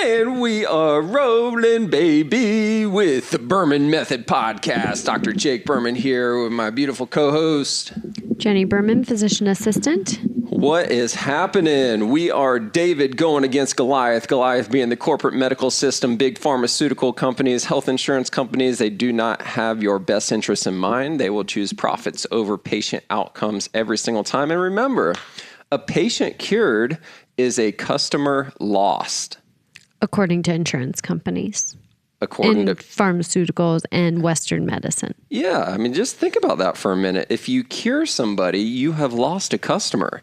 And we are rolling, baby, with the Berman Method Podcast. Dr. Jake Berman here with my beautiful co-host, Jenni Berman, physician assistant. What is happening? We are David going against Goliath. Goliath being the corporate medical system, big pharmaceutical companies, health insurance companies. They do not have your best interests in mind. They will choose profits over patient outcomes every single time. And remember, a patient cured is a customer lost. According to insurance companies. According to pharmaceuticals and Western medicine. Yeah, I mean, just think about that for a minute. If you cure somebody, you have lost a customer.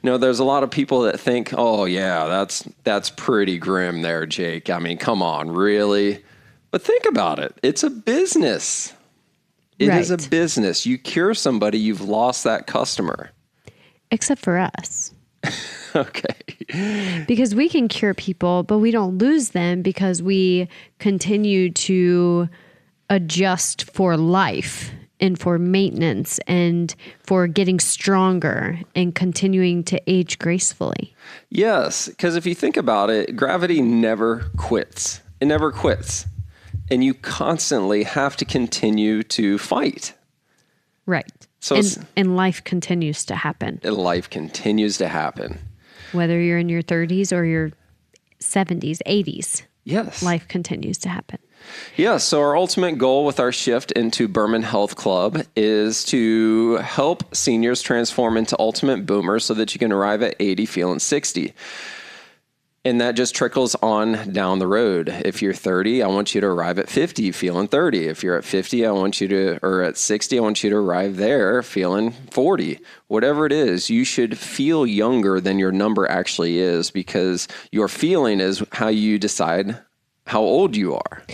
You know, there's a lot of people that think, oh, yeah, that's pretty grim there, Jake. I mean, come on, really? But think about it. It's a business. It is a business. You cure somebody, you've lost that customer. Except for us. Okay. Because we can cure people, but we don't lose them because we continue to adjust for life and for maintenance and for getting stronger and continuing to age gracefully. Yes, because if you think about it, gravity never quits. It never quits. And you constantly have to continue to fight. Right. So and life continues to happen. And life continues to happen. Whether you're in your 30s or your 70s, 80s. Yes. Life continues to happen. Yeah. So our ultimate goal with our shift into Berman Health Club is to help seniors transform into ultimate boomers so that you can arrive at 80 feeling 60. And that just trickles on down the road. If you're 30, I want you to arrive at 50 feeling 30. If you're at 50, or at 60, I want you to arrive there feeling 40. Whatever it is, you should feel younger than your number actually is, because your feeling is how you decide how old you are.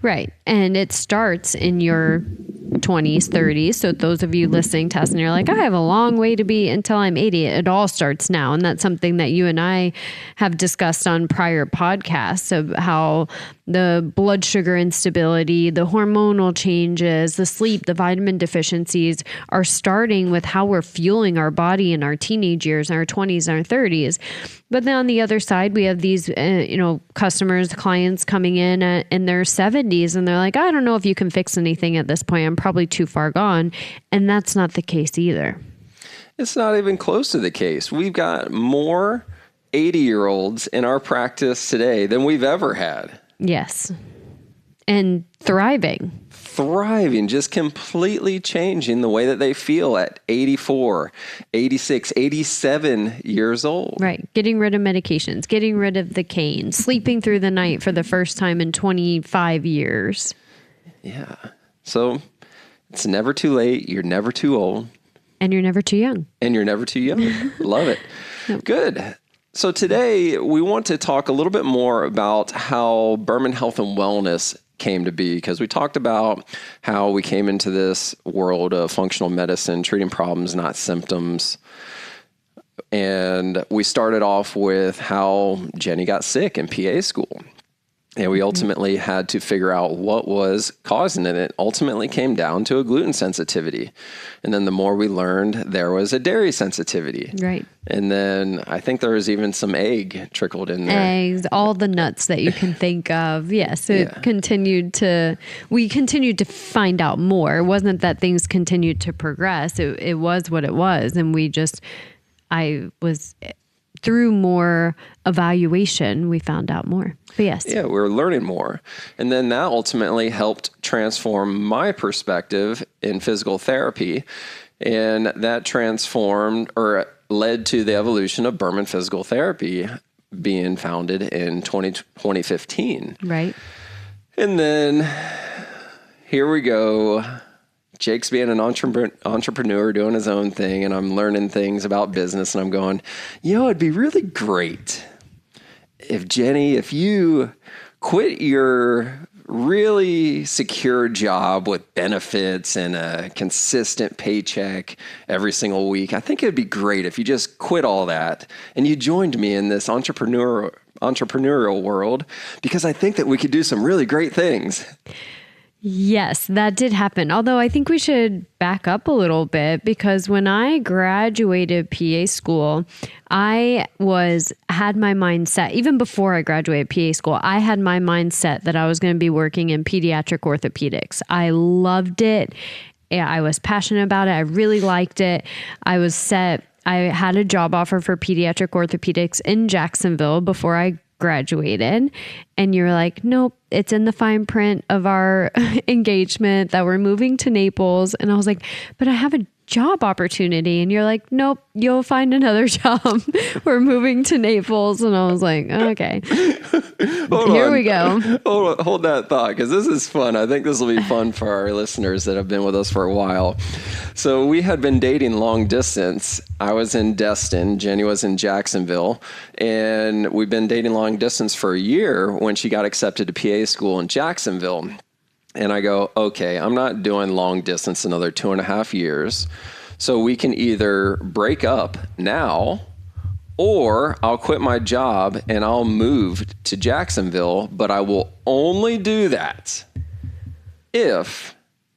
Right. And it starts in your 20s, 30s. So those of you listening to us and you're like, I have a long way to be until I'm 80. It all starts now. And that's something that you and I have discussed on prior podcasts of how the blood sugar instability, the hormonal changes, the sleep, the vitamin deficiencies are starting with how we're fueling our body in our teenage years, in our 20s, and our 30s. But then on the other side, we have these, customers, clients coming in their 70s, and they're like, I don't know if you can fix anything at this point. I'm probably too far gone. And that's not the case either. It's not even close to the case. We've got more 80-year-olds in our practice today than we've ever had. Yes. And thriving, just completely changing the way that they feel at 84, 86, 87 years old. Right. Getting rid of medications, getting rid of the cane, sleeping through the night for the first time in 25 years. Yeah. So it's never too late. You're never too old. And you're never too young. Love it. Yep. Good. So today we want to talk a little bit more about how Berman Health and Wellness came to be, because we talked about how we came into this world of functional medicine, treating problems, not symptoms. And we started off with how Jenni got sick in PA school. And we ultimately had to figure out what was causing it. It ultimately came down to a gluten sensitivity. And then the more we learned, there was a dairy sensitivity. Right. And then I think there was even some egg trickled in there. Eggs, all the nuts that you can think of. Yes, we continued to find out more. It wasn't that things continued to progress. It was what it was. And through more evaluation, we found out more. But yes. Yeah, we were learning more. And then that ultimately helped transform my perspective in physical therapy. And that transformed or led to the evolution of Berman Physical Therapy being founded in 2015. Right. And then here we go. Jake's being an entrepreneur doing his own thing, and I'm learning things about business, and I'm going, it'd be really great if Jenni, if you quit your really secure job with benefits and a consistent paycheck every single week. I think it'd be great if you just quit all that and you joined me in this entrepreneurial world, because I think that we could do some really great things. Yes, that did happen. Although I think we should back up a little bit, because when I graduated PA school, I had my mind set, even before I graduated PA school, I had my mind set that I was going to be working in pediatric orthopedics. I loved it. I was passionate about it. I really liked it. I was set. I had a job offer for pediatric orthopedics in Jacksonville before I graduated, and you're like, nope, it's in the fine print of our engagement that we're moving to Naples. And I was like, but I have a job opportunity. And you're like, nope, you'll find another job. We're moving to Naples. And I was like, okay, here we go. Hold that thought, because this is fun. I think this will be fun for our listeners that have been with us for a while. So we had been dating long distance. I was in Destin, Jenni was in Jacksonville, and we've been dating long distance for a year when she got accepted to PA school in Jacksonville. And I go, okay, I'm not doing long distance another 2.5 years. So we can either break up now, or I'll quit my job and I'll move to Jacksonville, but I will only do that if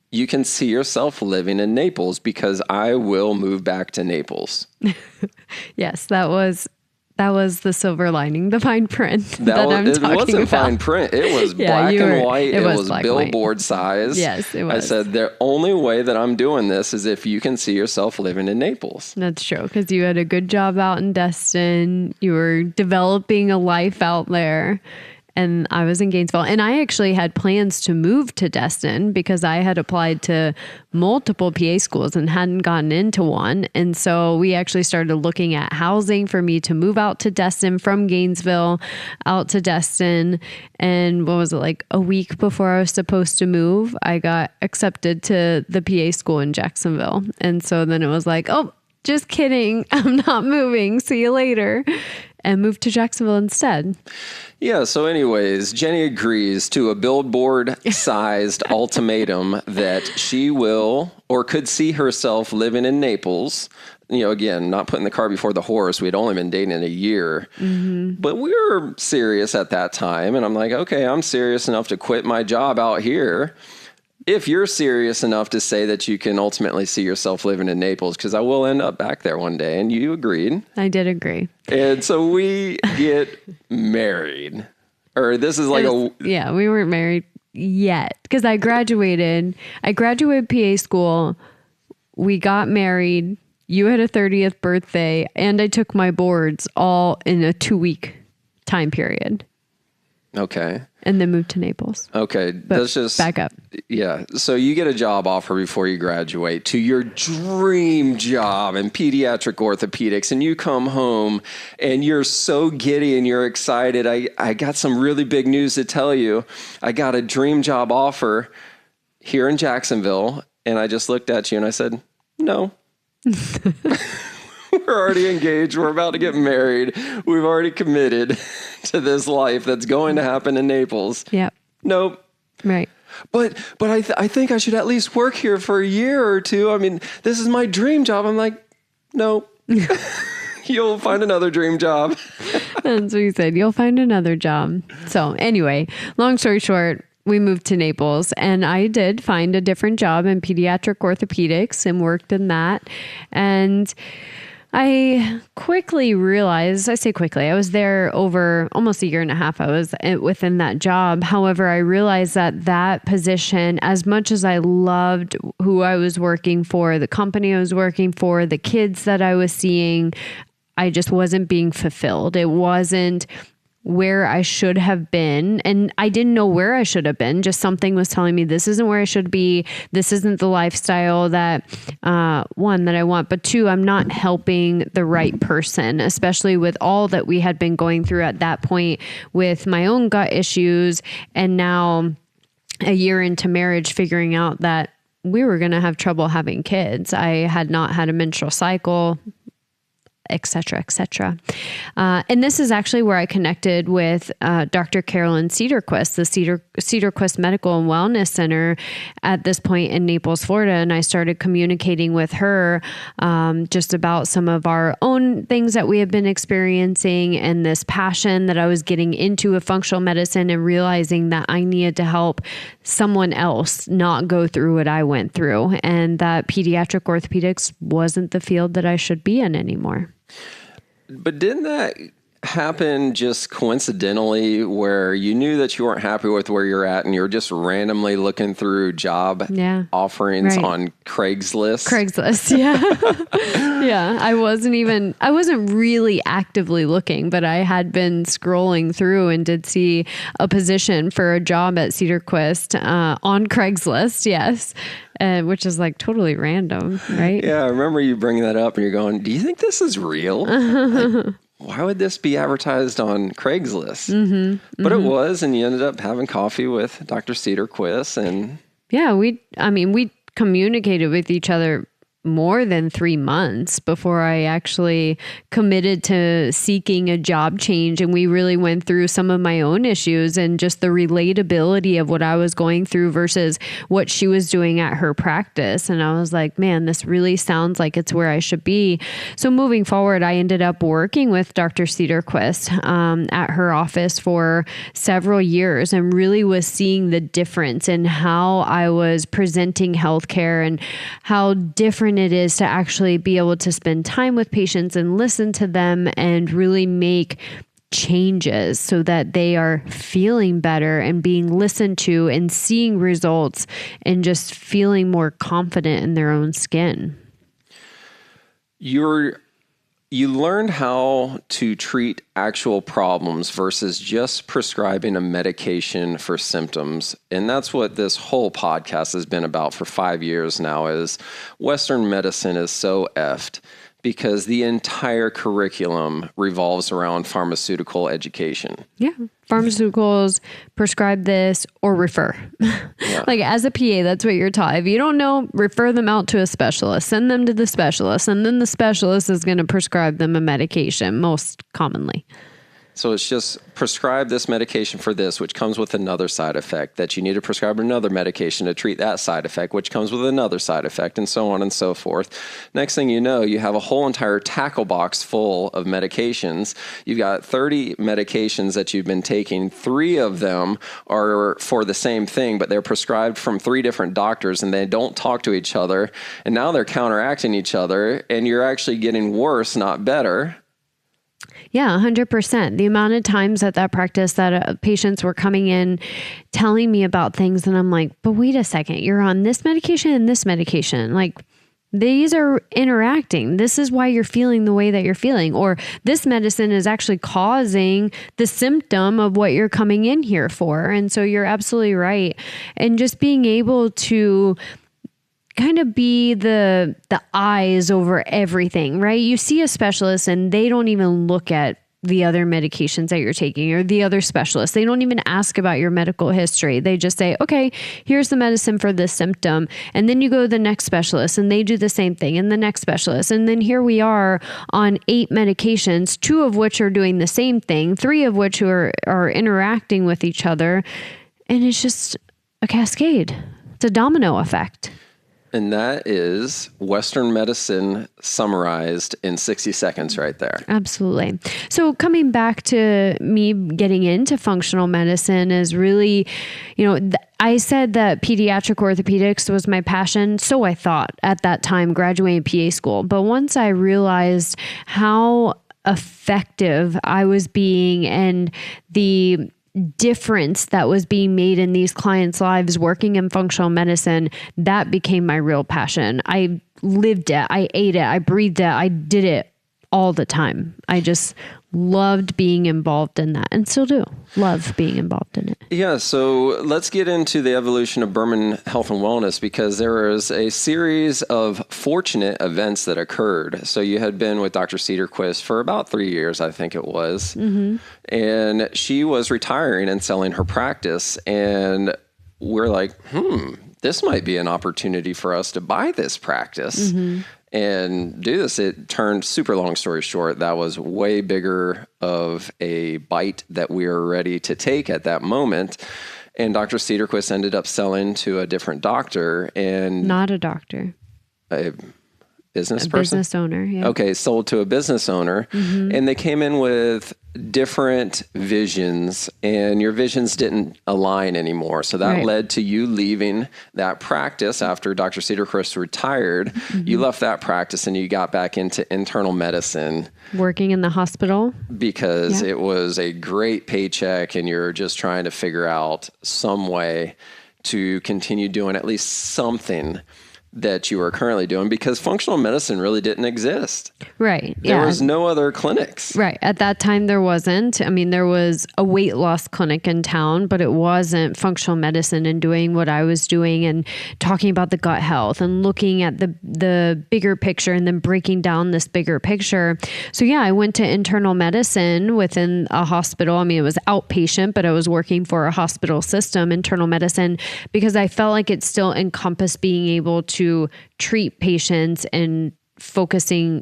you can see yourself living in Naples, because I will move back to Naples. Yes, that was the silver lining, the fine print that I'm talking about. It wasn't fine print. It was black and white. It was billboard size. Yes, it was. I said, the only way that I'm doing this is if you can see yourself living in Naples. That's true, because you had a good job out in Destin. You were developing a life out there. And I was in Gainesville, and I actually had plans to move to Destin because I had applied to multiple PA schools and hadn't gotten into one. And so we actually started looking at housing for me to move out to Destin from Gainesville out to Destin. And what was it, like a week before I was supposed to move, I got accepted to the PA school in Jacksonville. And so then it was like, oh, just kidding. I'm not moving. See you later. And moved to Jacksonville instead. Yeah. So anyways, Jenni agrees to a billboard-sized ultimatum that she will or could see herself living in Naples. You know, again, not putting the cart before the horse. We'd only been dating a year. Mm-hmm. But we were serious at that time. And I'm like, okay, I'm serious enough to quit my job out here. If you're serious enough to say that you can ultimately see yourself living in Naples, because I will end up back there one day, and you agreed. I did agree. And so we get married. Or this is like Yeah, we weren't married yet, because I graduated PA school. We got married. You had a 30th birthday, and I took my boards all in a 2-week time period. Okay. And then moved to Naples. Okay. Let's just back up. Yeah. So you get a job offer before you graduate to your dream job in pediatric orthopedics, and you come home and you're so giddy and you're excited. I got some really big news to tell you. I got a dream job offer here in Jacksonville. And I just looked at you and I said, no. We're already engaged. We're about to get married. We've already committed to this life that's going to happen in Naples. Yep. Nope. Right. But I think I should at least work here for a year or two. I mean, this is my dream job. I'm like, nope. You'll find another dream job. That's what you said. You'll find another job. So anyway, long story short, we moved to Naples, and I did find a different job in pediatric orthopedics and worked in that. And I quickly realized, I was there over almost 1.5 years. I was within that job. However, I realized that position, as much as I loved who I was working for, the company I was working for, the kids that I was seeing, I just wasn't being fulfilled. It wasn't where I should have been. And I didn't know where I should have been. Just something was telling me this isn't where I should be. This isn't the lifestyle that, one, that I want. But two, I'm not helping the right person, especially with all that we had been going through at that point with my own gut issues. And now a year into marriage, figuring out that we were going to have trouble having kids. I had not had a menstrual cycle et cetera, et cetera. And this is actually where I connected with Dr. Carolyn Cedarquist, the Cedarquist Medical and Wellness Center at this point in Naples, Florida. And I started communicating with her just about some of our own things that we have been experiencing and this passion that I was getting into with functional medicine and realizing that I needed to help someone else not go through what I went through, and that pediatric orthopedics wasn't the field that I should be in anymore. But didn't that happen just coincidentally where you knew that you weren't happy with where you're at and you were just randomly looking through job offerings on Craigslist? Yeah. Yeah. I wasn't really actively looking, but I had been scrolling through and did see a position for a job at Cedarquist on Craigslist. Yes. Which is like totally random, right? Yeah. I remember you bringing that up and you're going, do you think this is real? Like, why would this be advertised on Craigslist? But it was, and you ended up having coffee with Dr. Cedarquist. And yeah, we communicated with each other more than 3 months before I actually committed to seeking a job change. And we really went through some of my own issues and just the relatability of what I was going through versus what she was doing at her practice. And I was like, man, this really sounds like it's where I should be. So moving forward, I ended up working with Dr. Cedarquist at her office for several years and really was seeing the difference in how I was presenting healthcare and how different it is to actually be able to spend time with patients and listen to them and really make changes so that they are feeling better and being listened to and seeing results and just feeling more confident in their own skin. You learned how to treat actual problems versus just prescribing a medication for symptoms. And that's what this whole podcast has been about for 5 years now, is Western medicine is so effed because the entire curriculum revolves around pharmaceutical education. Yeah. Pharmaceuticals, prescribe this, or refer. Yeah. Like as a PA, that's what you're taught. If you don't know, refer them out to a specialist, send them to the specialist, and then the specialist is going to prescribe them a medication most commonly. So it's just prescribe this medication for this, which comes with another side effect, that you need to prescribe another medication to treat that side effect, which comes with another side effect, and so on and so forth. Next thing you know, you have a whole entire tackle box full of medications. You've got 30 medications that you've been taking. 3 of them are for the same thing, but they're prescribed from 3 different doctors, and they don't talk to each other. And now they're counteracting each other, and you're actually getting worse, not better. Yeah, 100%. The amount of times at that practice that patients were coming in telling me about things, and I'm like, but wait a second, you're on this medication and this medication. Like, these are interacting. This is why you're feeling the way that you're feeling. Or this medicine is actually causing the symptom of what you're coming in here for. And so you're absolutely right. And just being able to kind of be the eyes over everything, right? You see a specialist and they don't even look at the other medications that you're taking or the other specialists. They don't even ask about your medical history. They just say, okay, here's the medicine for this symptom. And then you go to the next specialist and they do the same thing, and the next specialist. And then here we are on 8 medications, 2 of which are doing the same thing, 3 of which are interacting with each other. And it's just a cascade. It's a domino effect. And that is Western medicine summarized in 60 seconds right there. Absolutely. So coming back to me getting into functional medicine is really, I said that pediatric orthopedics was my passion. So I thought at that time, graduating PA school. But once I realized how effective I was being and the difference that was being made in these clients' lives working in functional medicine, that became my real passion. I lived it. I ate it. I breathed it. I did it all the time. I just loved being involved in that and still do love being involved in it. Yeah. So let's get into the evolution of Berman Health and Wellness, because there is a series of fortunate events that occurred. So you had been with Dr. Cedarquist for about 3 years, I think it was. Mm-hmm. And she was retiring and selling her practice. And we're like, this might be an opportunity for us to buy this practice. Mm-hmm. and do this. It turned, super long story short, that was way bigger of a bite that we were ready to take at that moment. And Dr. Cedarquist ended up selling to a different doctor, and not a doctor, a business a person? business owner. Yeah. Okay, sold to a business owner, and they came in with different visions, and your visions didn't align anymore. So that led to you leaving that practice after Dr. Cedarquist retired. You left that practice and you got back into internal medicine. Working in the hospital. Because it was a great paycheck and you're just trying to figure out some way to continue doing at least something that you are currently doing, because functional medicine really didn't exist. Right. There was no other clinics. Right. At that time, there wasn't. I mean, there was a weight loss clinic in town, but it wasn't functional medicine and doing what I was doing and talking about the gut health and looking at the bigger picture and then breaking down this bigger picture. So yeah, I went to internal medicine within a hospital. I mean, it was outpatient, but I was working for a hospital system, internal medicine, because I felt like it still encompassed being able to treat patients and focusing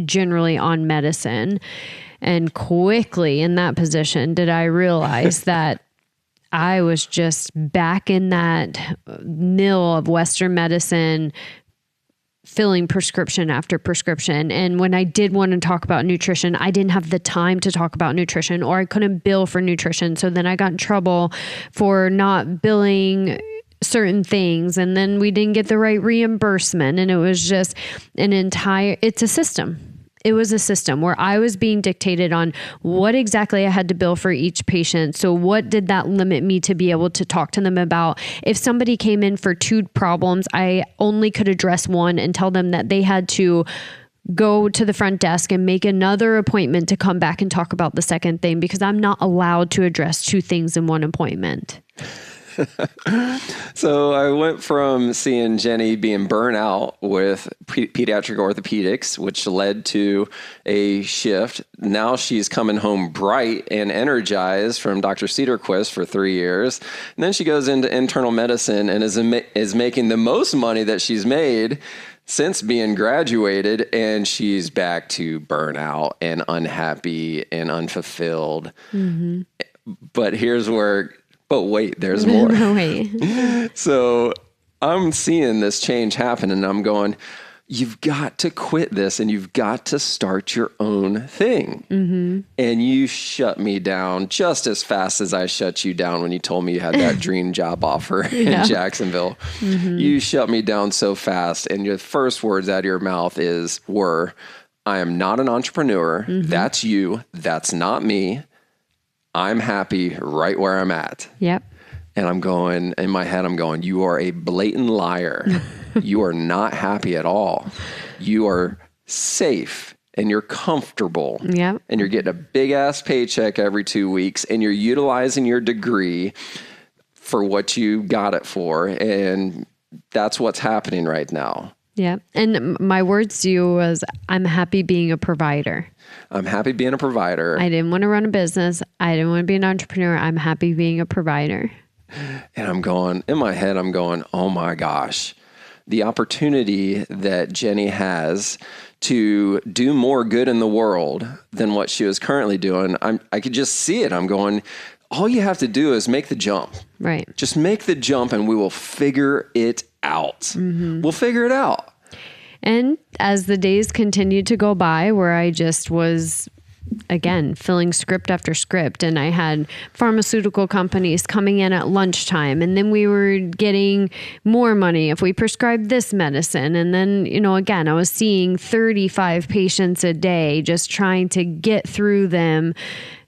generally on medicine. And quickly in that position did I realize that I was just back in that mill of Western medicine, filling prescription after prescription. And when I did want to talk about nutrition, I didn't have the time to talk about nutrition, or I couldn't bill for nutrition. So then I got in trouble for not billing certain things, and then we didn't get the right reimbursement, and it was just it's a system. It was a system where I was being dictated on what exactly I had to bill for each patient. So what did that limit me to be able to talk to them about? If somebody came in for 2 problems, I only could address one and tell them that they had to go to the front desk and make another appointment to come back and talk about the second thing, because I'm not allowed to address 2 things in one appointment. So I went from seeing Jenni being burnt out with pediatric orthopedics, which led to a shift. Now she's coming home bright and energized from Dr. Cedarquist for 3 years. And then she goes into internal medicine and is making the most money that she's made since being graduated, and she's back to burnout and unhappy and unfulfilled. But here's where... But wait, there's more. So I'm seeing this change happen, and I'm going, you've got to quit this and you've got to start your own thing. And you shut me down just as fast as I shut you down when you told me you had that dream job offer in Jacksonville. You shut me down so fast, and your first words out of your mouth were, I am not an entrepreneur. That's you. That's not me. I'm happy right where I'm at. Yep. And I'm going, in my head, I'm going, you are a blatant liar. You are not happy at all. You are safe and you're comfortable. Yep. And you're getting a big ass paycheck every 2 weeks, and you're utilizing your degree for what you got it for. And that's what's happening right now. Yeah. And my words to you was, I'm happy being a provider. I'm happy being a provider. I didn't want to run a business. I didn't want to be an entrepreneur. I'm happy being a provider. And I'm going, in my head, I'm going, oh my gosh, the opportunity that Jenni has to do more good in the world than what she was currently doing. I could just see it. I'm going, all you have to do is make the jump. Right. Just make the jump and we will figure it out. We'll figure it out. And as the days continued to go by, where I just was, again, filling script after script, and I had pharmaceutical companies coming in at lunchtime, and then we were getting more money if we prescribed this medicine. And then, again, I was seeing 35 patients a day, just trying to get through them.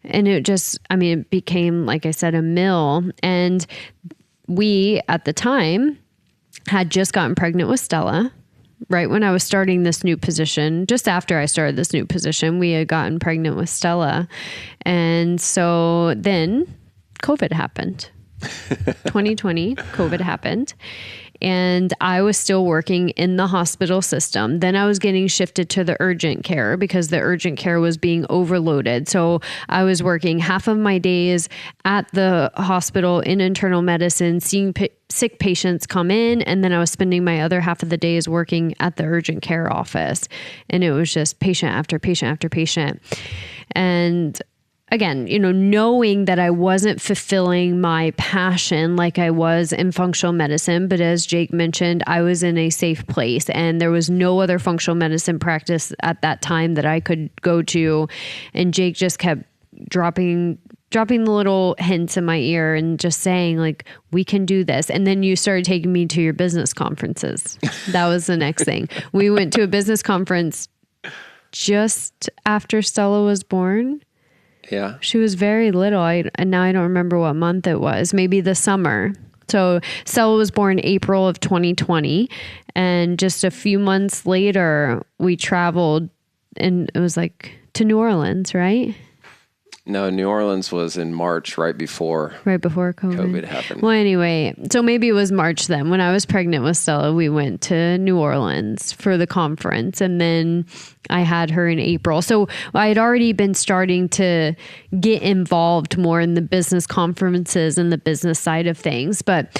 And it became, like I said, a mill. And we, at the time, had just gotten pregnant with Stella. Right when I was starting this new position, just after I started this new position, we had gotten pregnant with Stella. And so then COVID happened. 2020, COVID happened. and I was still working in the hospital system. Then I was getting shifted to the urgent care because the urgent care was being overloaded. So I was working half of my days at the hospital in internal medicine, seeing sick patients come in, and then I was spending my other half of the days working at the urgent care office. And it was just patient after patient after patient. And again, knowing that I wasn't fulfilling my passion like I was in functional medicine, but as Jake mentioned, I was in a safe place and there was no other functional medicine practice at that time that I could go to. And Jake just kept dropping the little hints in my ear and just saying like, we can do this. And then you started taking me to your business conferences. That was the next thing. We went to a business conference just after Stella was born. Yeah. She was very little. And now I don't remember what month it was, maybe the summer. So Stella was born April of 2020. And just a few months later, we traveled, and it was like to New Orleans, right? No, New Orleans was in March, right before COVID happened. Well, anyway, so maybe it was March then. When I was pregnant with Stella, we went to New Orleans for the conference, and then I had her in April. So I had already been starting to get involved more in the business conferences and the business side of things. But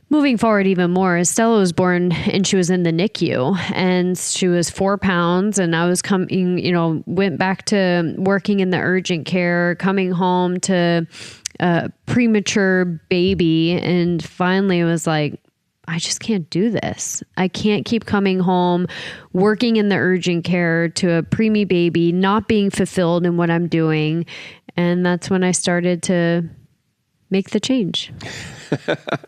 moving forward even more, Stella was born and she was in the NICU and she was 4 pounds, and I was went back to working in the urgent care, coming home to a premature baby. And finally it was like, I just can't do this. I can't keep coming home, working in the urgent care to a preemie baby, not being fulfilled in what I'm doing. And that's when I started to make the change.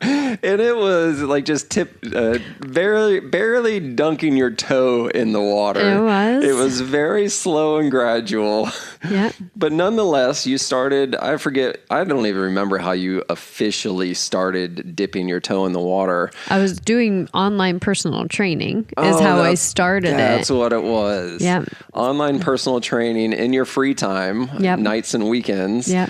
And it was like just barely dunking your toe in the water. It was very slow and gradual. Yeah. But nonetheless, you started, I don't even remember how you officially started dipping your toe in the water. I was doing online personal training how I started That's what it was. Yeah. Online personal training in your free time, nights and weekends. Yeah.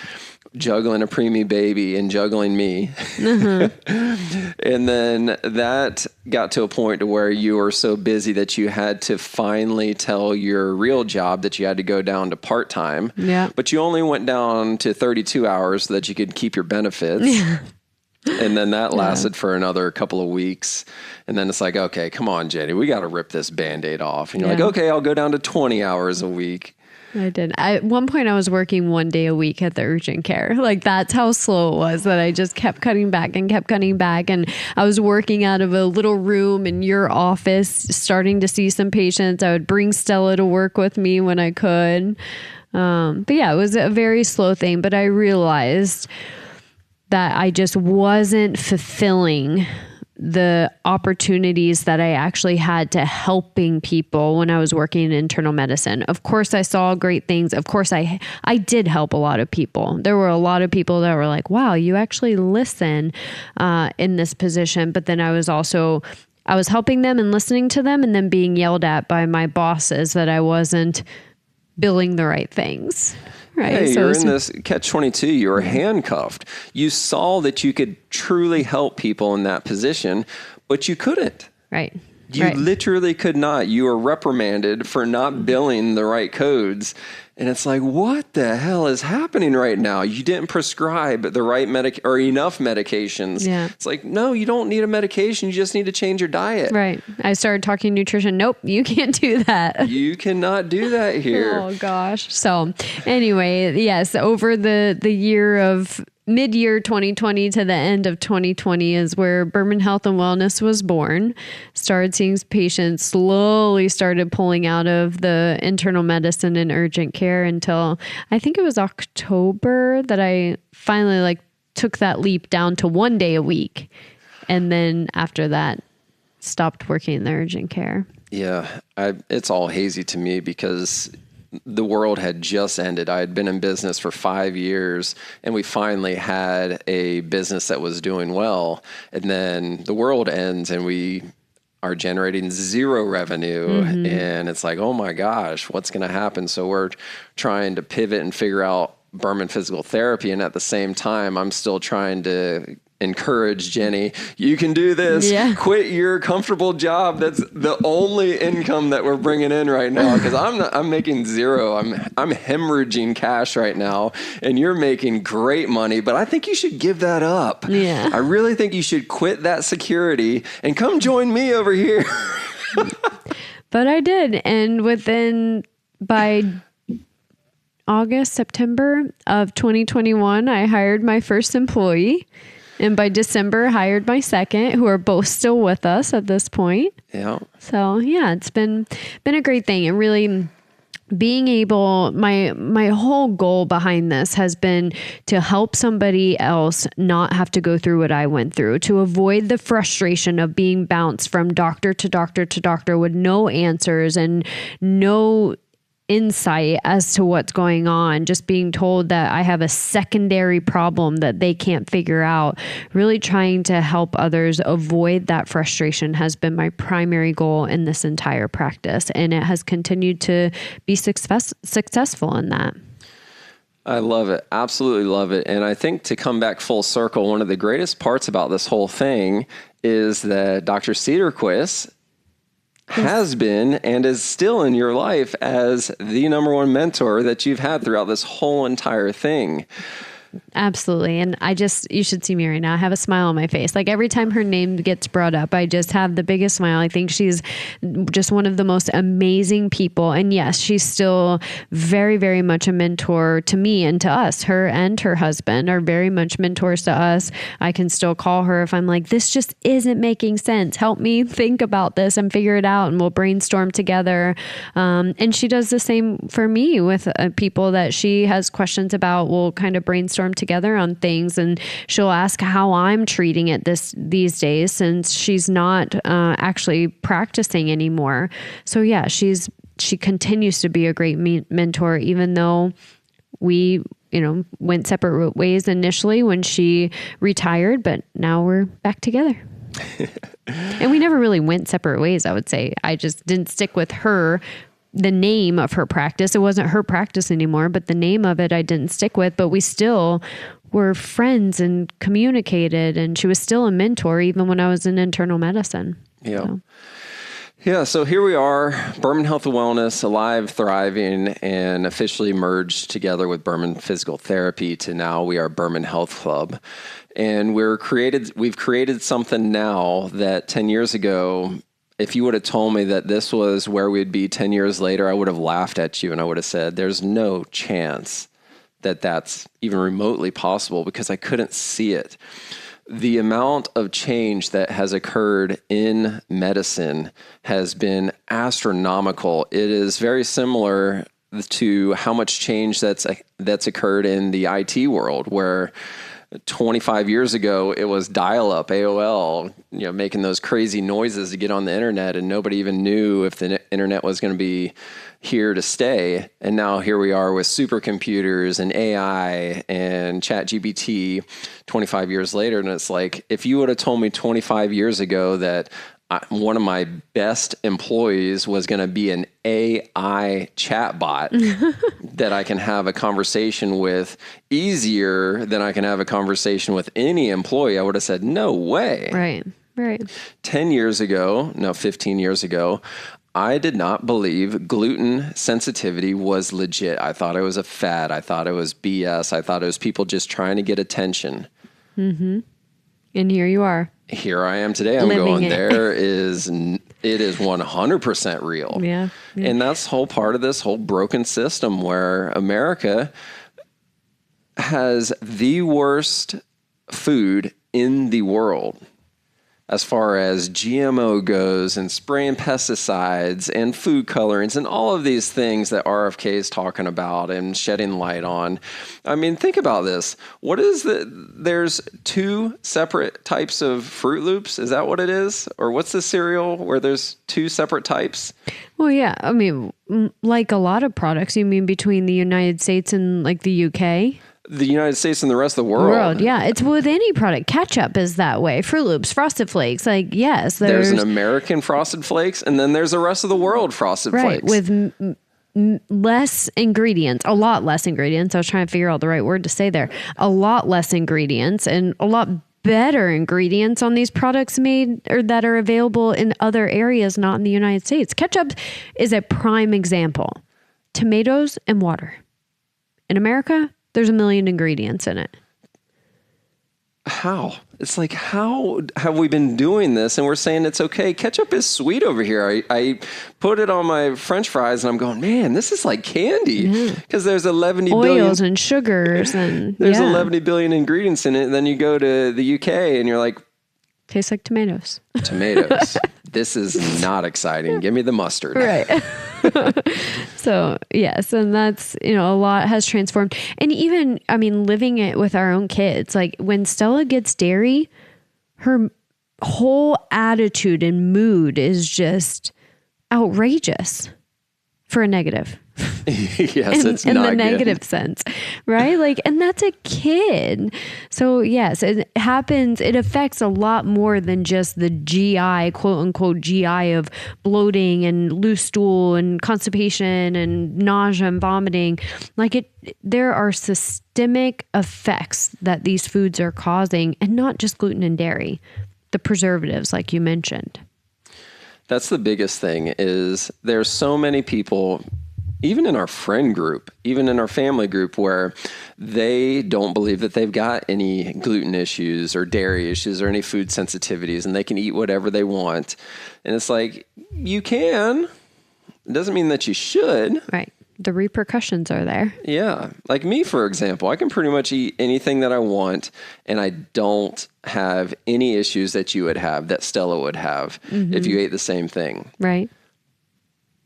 Juggling a preemie baby and juggling me. And then that got to a point to where you were so busy that you had to finally tell your real job that you had to go down to part-time. Yeah. But you only went down to 32 hours so that you could keep your benefits. Yeah. And then that lasted for another couple of weeks. And then it's like, okay, come on, Jenny, we got to rip this Band-Aid off. And you're like, okay, I'll go down to 20 hours a week. I did. At one point I was working 1 day a week at the urgent care. Like that's how slow it was that I just kept cutting back. And I was working out of a little room in your office, starting to see some patients. I would bring Stella to work with me when I could. But yeah, it was a very slow thing, but I realized that I just wasn't fulfilling the opportunities that I actually had to helping people when I was working in internal medicine. Of course, I saw great things. Of course, I did help a lot of people. There were a lot of people that were like, wow, you actually listen in this position. But then I was helping them and listening to them and then being yelled at by my bosses that I wasn't billing the right things. Right. Hey, you're in this catch-22. You were handcuffed. You saw that you could truly help people in that position, but you couldn't. Right. You literally could not. You were reprimanded for not billing the right codes. And it's like, what the hell is happening right now? You didn't prescribe the right or enough medications. Yeah. It's like, no, you don't need a medication. You just need to change your diet. Right. I started talking nutrition. Nope, you can't do that. You cannot do that here. Oh, gosh. So anyway, yes, over the year of mid-year 2020 to the end of 2020 is where Berman Health and Wellness was born. Started seeing patients, slowly started pulling out of the internal medicine and urgent care until I think it was October that I finally took that leap down to 1 day a week. And then after that, stopped working in the urgent care. Yeah, it's all hazy to me because the world had just ended. I had been in business for 5 years and we finally had a business that was doing well. And then the world ends and we are generating zero revenue. Mm-hmm. And it's like, oh my gosh, what's going to happen? So we're trying to pivot and figure out Berman physical therapy. And at the same time, I'm still trying to encourage Jenni, you can do this. Yeah. Quit your comfortable job. That's the only income that we're bringing in right now. Because I'm making zero. I'm hemorrhaging cash right now, and you're making great money. But I think you should give that up. Yeah. I really think you should quit that security and come join me over here. But I did, and by August, September of 2021, I hired my first employee. And by December, hired my second, who are both still with us at this point. Yeah. So yeah, it's been a great thing. And really being able, my whole goal behind this has been to help somebody else not have to go through what I went through, to avoid the frustration of being bounced from doctor to doctor to doctor with no answers and no insight as to what's going on, just being told that I have a secondary problem that they can't figure out. Really trying to help others avoid that frustration has been my primary goal in this entire practice, and it has continued to be successful in that. I love it. Absolutely love it. And I think to come back full circle, one of the greatest parts about this whole thing is that Dr. Cedarquist has been and is still in your life as the number one mentor that you've had throughout this whole entire thing. Absolutely. And you should see me right now. I have a smile on my face. Like every time her name gets brought up, I just have the biggest smile. I think she's just one of the most amazing people. And yes, she's still very, very much a mentor to me and to us. Her and her husband are very much mentors to us. I can still call her if I'm like, this just isn't making sense. Help me think about this and figure it out. And we'll brainstorm together. And she does the same for me with people that she has questions about. We'll kind of brainstorm together on things, and she'll ask how I'm treating it these days since she's not actually practicing anymore. So yeah, she continues to be a great mentor, even though we went separate ways initially when she retired, but now we're back together. And we never really went separate ways, I would say. I just didn't stick with the name of her practice. It wasn't her practice anymore, but the name of it I didn't stick with, but we still were friends and communicated, and she was still a mentor even when I was in internal medicine. Yeah. So here we are, Berman Health and Wellness, alive, thriving, and officially merged together with Berman Physical Therapy to now we are Berman Health Club. And we've created something now that 10 years ago, if you would have told me that this was where we'd be 10 years later, I would have laughed at you and I would have said, there's no chance that that's even remotely possible, because I couldn't see it. The amount of change that has occurred in medicine has been astronomical. It is very similar to how much change that's occurred in the IT world, where 25 years ago, it was dial-up, AOL, making those crazy noises to get on the internet, and nobody even knew if the internet was going to be here to stay. And now here we are with supercomputers and AI and ChatGPT 25 years later. And it's like, if you would have told me 25 years ago that one of my best employees was going to be an AI chatbot that I can have a conversation with easier than I can have a conversation with any employee, I would have said, no way. Right. 15 years ago, I did not believe gluten sensitivity was legit. I thought it was a fad. I thought it was BS. I thought it was people just trying to get attention. Mm-hmm. And here you are. Here I am today. I'm going, it is 100% real. Yeah. And that's whole part of this whole broken system where America has the worst food in the world as far as GMO goes, and spraying pesticides and food colorings and all of these things that RFK is talking about and shedding light on. I mean, think about this. There's two separate types of Fruit Loops. Is that what it is? Or what's the cereal where there's two separate types? Well, yeah. I mean, like a lot of products, you mean between the United States and like the UK? The United States and the rest of the world. Yeah. It's with any product. Ketchup is that way. Fruit Loops, Frosted Flakes. Like, yes. There's an American Frosted Flakes, and then there's the rest of the world Frosted Flakes. With less ingredients, a lot less ingredients. I was trying to figure out the right word to say there. A lot less ingredients and a lot better ingredients on these products made or that are available in other areas, not in the United States. Ketchup is a prime example. Tomatoes and water. In America, there's a million ingredients in it. How? It's like, how have we been doing this? And we're saying it's okay. Ketchup is sweet over here. I put it on my French fries and I'm going, man, this is like candy. Because there's 11 oils and sugars and there's 11 billion ingredients in it. And then you go to the UK and you're like, tastes like tomatoes. Tomatoes. This is not exciting. Give me the mustard. Right. So, yes. And that's, a lot has transformed. And even, living it with our own kids, like when Stella gets dairy, her whole attitude and mood is just outrageous for a negative. Yes, it's in not the negative good. sense, right? And that's a kid. So yes, it happens. It affects a lot more than just the GI, quote unquote GI of bloating and loose stool and constipation and nausea and vomiting. There are systemic effects that these foods are causing, and not just gluten and dairy, the preservatives, like you mentioned. That's the biggest thing. Is there's so many people, even in our friend group, even in our family group, where they don't believe that they've got any gluten issues or dairy issues or any food sensitivities, and they can eat whatever they want. And it's like, you can. It doesn't mean that you should. Right. The repercussions are there. Yeah. Like me, for example, I can pretty much eat anything that I want, and I don't have any issues that you would have, that Stella would have, if you ate the same thing. Right.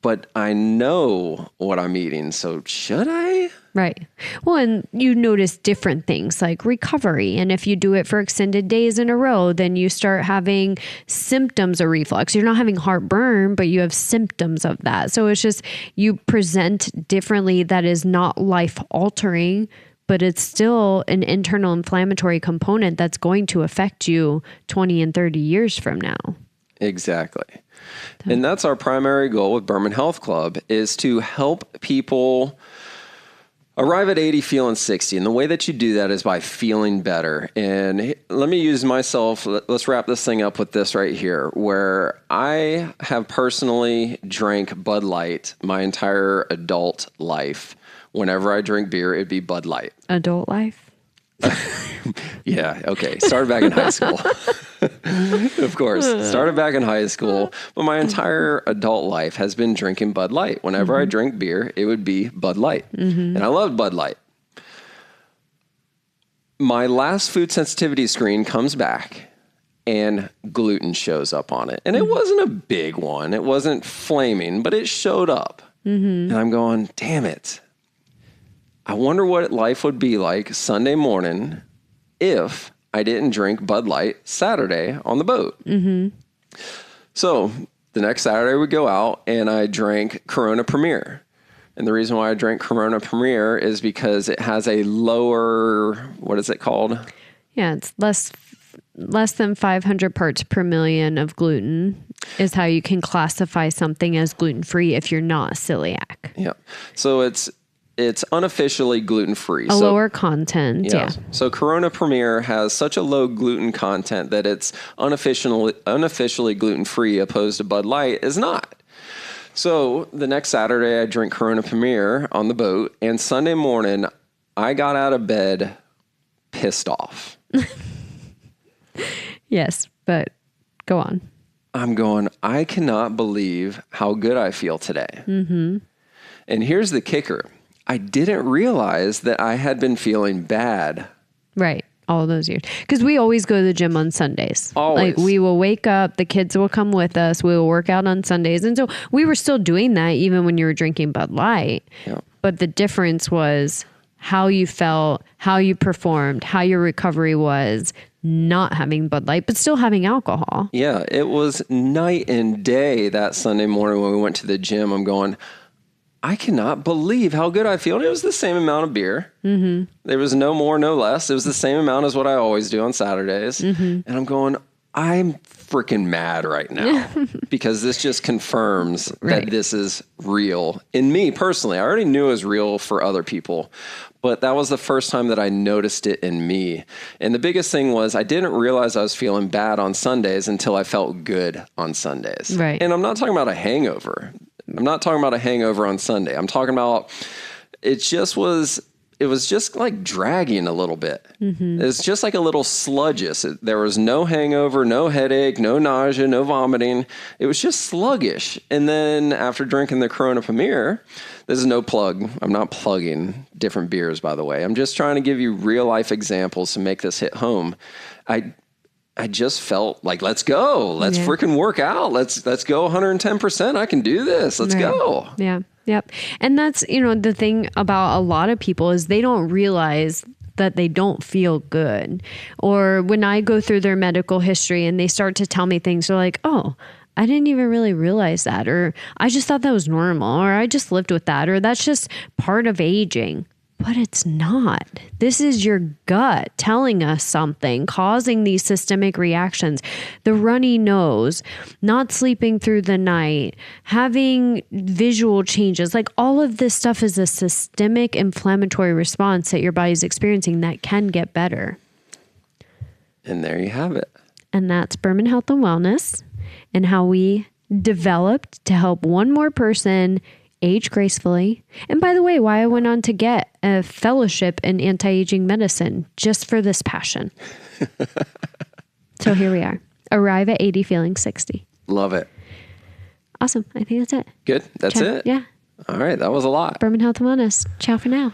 But I know what I'm eating, so should I? Right. Well, and you notice different things like recovery. And if you do it for extended days in a row, then you start having symptoms of reflux. You're not having heartburn, but you have symptoms of that. So it's just you present differently. That is not life altering, but it's still an internal inflammatory component that's going to affect you 20 and 30 years from now. Exactly. And that's our primary goal with Berman Health Club, is to help people arrive at 80 feeling 60. And the way that you do that is by feeling better. And let me use myself. Let's wrap this thing up with this right here, where I have personally drank Bud Light my entire adult life. Whenever I drink beer, it'd be Bud Light. Adult life? Yeah. Okay. Started back in high school. Of course. Started back in high school. But my entire adult life has been drinking Bud Light. Whenever I drink beer, it would be Bud Light. And I loved Bud Light. My last food sensitivity screen comes back and gluten shows up on it. And it wasn't a big one. It wasn't flaming, but it showed up. And I'm going, damn it. I wonder what life would be like Sunday morning if I didn't drink Bud Light Saturday on the boat. So the next Saturday we go out and I drank Corona Premier. And the reason why I drank Corona Premier is because it has a lower, what is it called? Yeah, it's less than 500 parts per million of gluten is how you can classify something as gluten-free if you're not celiac. Yeah. So it's unofficially gluten-free. A lower content, yeah. So Corona Premier has such a low gluten content that it's unofficially gluten-free, opposed to Bud Light is not. So the next Saturday, I drink Corona Premier on the boat, and Sunday morning, I got out of bed pissed off. Yes, but go on. I'm going, I cannot believe how good I feel today. And here's the kicker. I didn't realize that I had been feeling bad. Right. All those years. Because we always go to the gym on Sundays. Always. Like we will wake up, the kids will come with us, we will work out on Sundays. And so we were still doing that even when you were drinking Bud Light. Yeah. But the difference was how you felt, how you performed, how your recovery was, not having Bud Light, but still having alcohol. Yeah. It was night and day that Sunday morning when we went to the gym. I'm going, I cannot believe how good I feel. And it was the same amount of beer. There was no more, no less. It was the same amount as what I always do on Saturdays. And I'm going, I'm freaking mad right now because this just confirms that this is real in me personally. I already knew it was real for other people, but that was the first time that I noticed it in me. And the biggest thing was I didn't realize I was feeling bad on Sundays until I felt good on Sundays. Right. And I'm not talking about a hangover. I'm not talking about a hangover on Sunday. I'm talking about it was just like dragging a little bit. It's just like a little sluggish. There was no hangover, no headache, no nausea, no vomiting. It was just sluggish. And then after drinking the Corona Premier, this is no plug. I'm not plugging different beers, by the way. I'm just trying to give you real life examples to make this hit home. I just felt like, let's go. Let's freaking work out. Let's go 110%. I can do this. Let's go. Yeah. Yep. And that's, the thing about a lot of people is they don't realize that they don't feel good. Or when I go through their medical history and they start to tell me things, they're like, oh, I didn't even really realize that. Or I just thought that was normal. Or I just lived with that. Or that's just part of aging. But it's not. This is your gut telling us something, causing these systemic reactions. The runny nose, not sleeping through the night, having visual changes, like all of this stuff is a systemic inflammatory response that your body's experiencing that can get better. And there you have it. And that's Berman Health and Wellness and how we developed to help one more person age gracefully. And by the way, why I went on to get a fellowship in anti-aging medicine just for this passion. So here we are. Arrive at 80 feeling 60. Love it. Awesome. I think that's it. Good. That's it. Yeah. All right. That was a lot. Berman Health and Wellness. Ciao for now.